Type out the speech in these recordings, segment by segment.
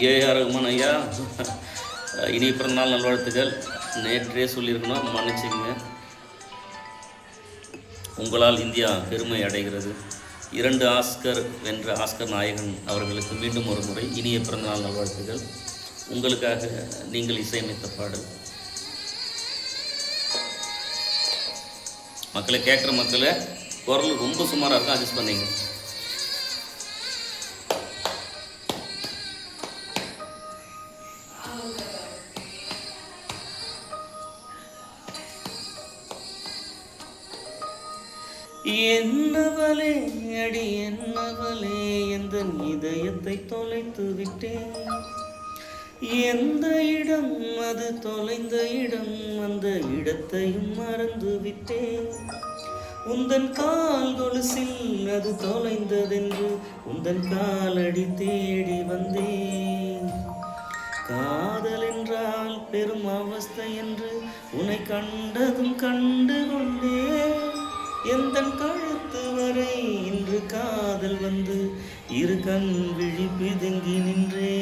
AR Rahman ஐயா, இனி பிறந்தநாள் நல்வாழ்த்துக்கள். நேற்றே சொல்லியிருக்கணும், மன்னிச்சுங்க. உங்களால் இந்தியா பெருமை அடைகிறது. 2 ஆஸ்கர் வென்ற ஆஸ்கர் நாயகன் அவர்களுக்கு மீண்டும் ஒரு முறை இனிய பிறந்தநாள் நல்வாழ்த்துக்கள். உங்களுக்காக நீங்கள் இசையமைத்த பாடல். மக்களை கேட்குற மக்களை குரல் ரொம்ப சுமாராக இருக்கும், அட்ஜஸ்ட் பண்ணிங்க. என்னவளே அடி என்னவளே, எந்த இதயத்தை தொலைத்து விட்டேன். எந்த இடம் அது தொலைந்த இடம், அந்த இடத்தையும் மறந்து விட்டேன். உந்தன் கால் கொலுசில் அது தொலைந்ததென்று உந்தன் காலடி தேடி வந்தேன். காதல் என்றால் பெரும் அவஸ்தை என்று உன்னை கண்டதும் கண்டு கொண்டேன். எந்த கழுத்து வரை இன்று காதல் வந்து இரு கண் விழி பிதுங்கி நின்றே.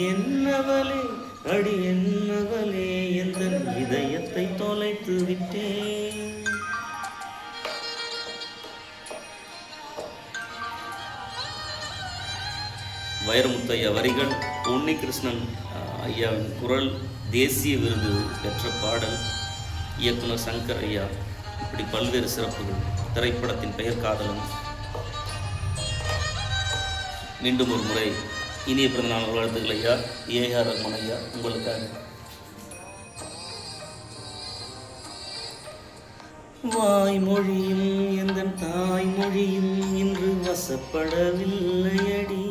என்னவளே அடி என்னவளே, எந்த இதயத்தை தொலைத்து விட்டேன். வைரமுத்தையா வரிகள், உன்னிகிருஷ்ணன் ஐயாவின் குரல், தேசிய விருது பெற்ற பாடல், இயக்குனர் சங்கர் ஐயா. இப்படி பல்வேறு சிறப்புகள். திரைப்படத்தின் பெயர் காதலன். மீண்டும் ஒரு முறை இனிய பிறந்தநாள் வாழ்த்துக்கள் ஐயா. ஏஆர் ரகுமான் ஐயா, உங்களுக்காக. வாய்மொழியும் எந்த தாய்மொழியும் இன்று வசப்படவில்லையடி.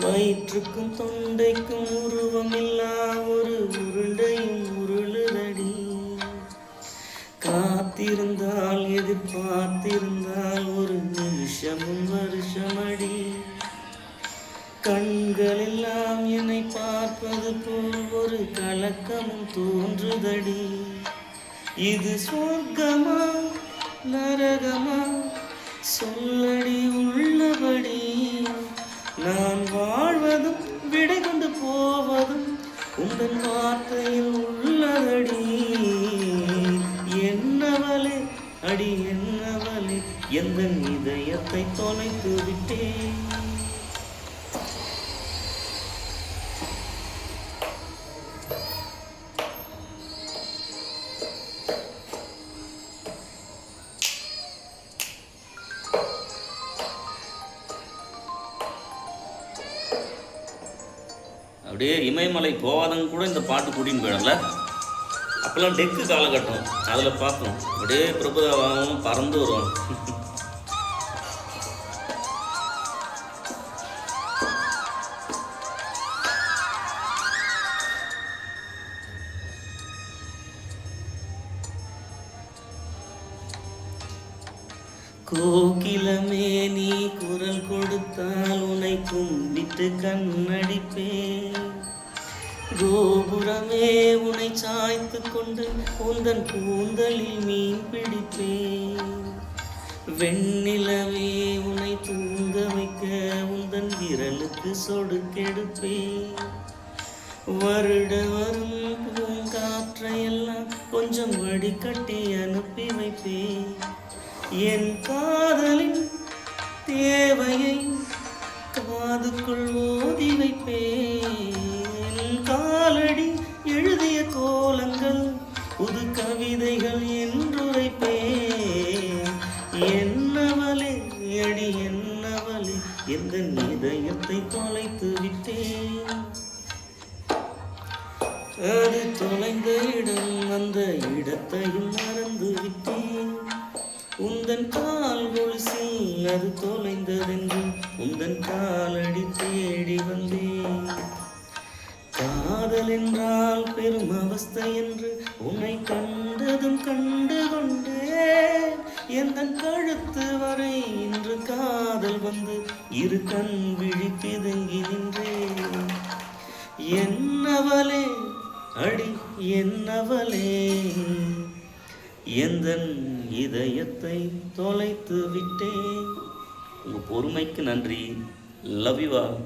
வயிற்றுக்கும் தொண்டைக்கும் உருவமில்லா ஒரு உருண்டையும் உருளுதடி. காத்திருந்தால் எதிர்பார்த்திருந்தால் ஒரு நிமிஷமும் வருஷமடி. கண்கள் எல்லாம் என்னை பார்ப்பது போல் ஒரு கலக்கமும் தோன்றுதடி. இது சொர்க்கமா நரகமா சொல்லடி உள்ளபடி. நான் வாழ்வதும் விடை கொண்டு போவதும் உங்கள் வார்த்தையில் உள்ளதடி. என்னவளே அடி என்னவளே, எந்த இதயத்தை தொலைத்து விட்டேன். அப்படியே இமயமலை போகாதவங்க கூட இந்த பாட்டு கூட்டின்னு போயிடல. அப்போல்லாம் டெக்கு காலகட்டம், அதில் பார்த்தோம். அப்படியே பிரபுதாவும் பறந்து வருவோம். கோகிலமே நீ குரல் கொடுத்தால் உன்னை கும்பிட்டு கண்ணடிப்பேன். கோபுரமே உன்னை சாய்த்து கொண்டு உந்தன் கூந்தலில் மீன் பிடிப்பேன். வெண்ணிலவே உன்னை தூங்க வைக்க உந்தன் விரலுக்கு சொடுக்கெடுப்பேன். வருட வரும் பூங்காற்றையெல்லாம் கொஞ்சம் வடிகட்டி அனுப்பி வைப்பேன். என் காதலின் தேவையை காதுக்குள் ஓதி வைப்பேன். காலடி எழுதிய கோலங்கள் புது கவிதைகள் என்றுரைப்பேன். என்னவளே அடி என்னவளே, எந்த இதயத்தை தொலைத்து விட்டேன். அது தொலைந்த இடம், அந்த இடத்தையும் மறந்து விட்டேன். உந்தன் கால் கொலுசில் அது தொலைந்ததென்று உந்தன் காலடி தேடி வந்தேன். காதல் என்றால் பெரும் அவஸ்தை என்று உன்னை கண்டதும் கண்டு கொண்டேன். எந்த கழுத்து வரை இன்று காதல் வந்து இரு கண் விழி பிதுங்கி நின்றேன். என்னவளே அடி என்னவளே, எந்த இதயத்தை தொலைத்து விட்டேன். உங்கள் பொறுமைக்கு நன்றி. Love you all.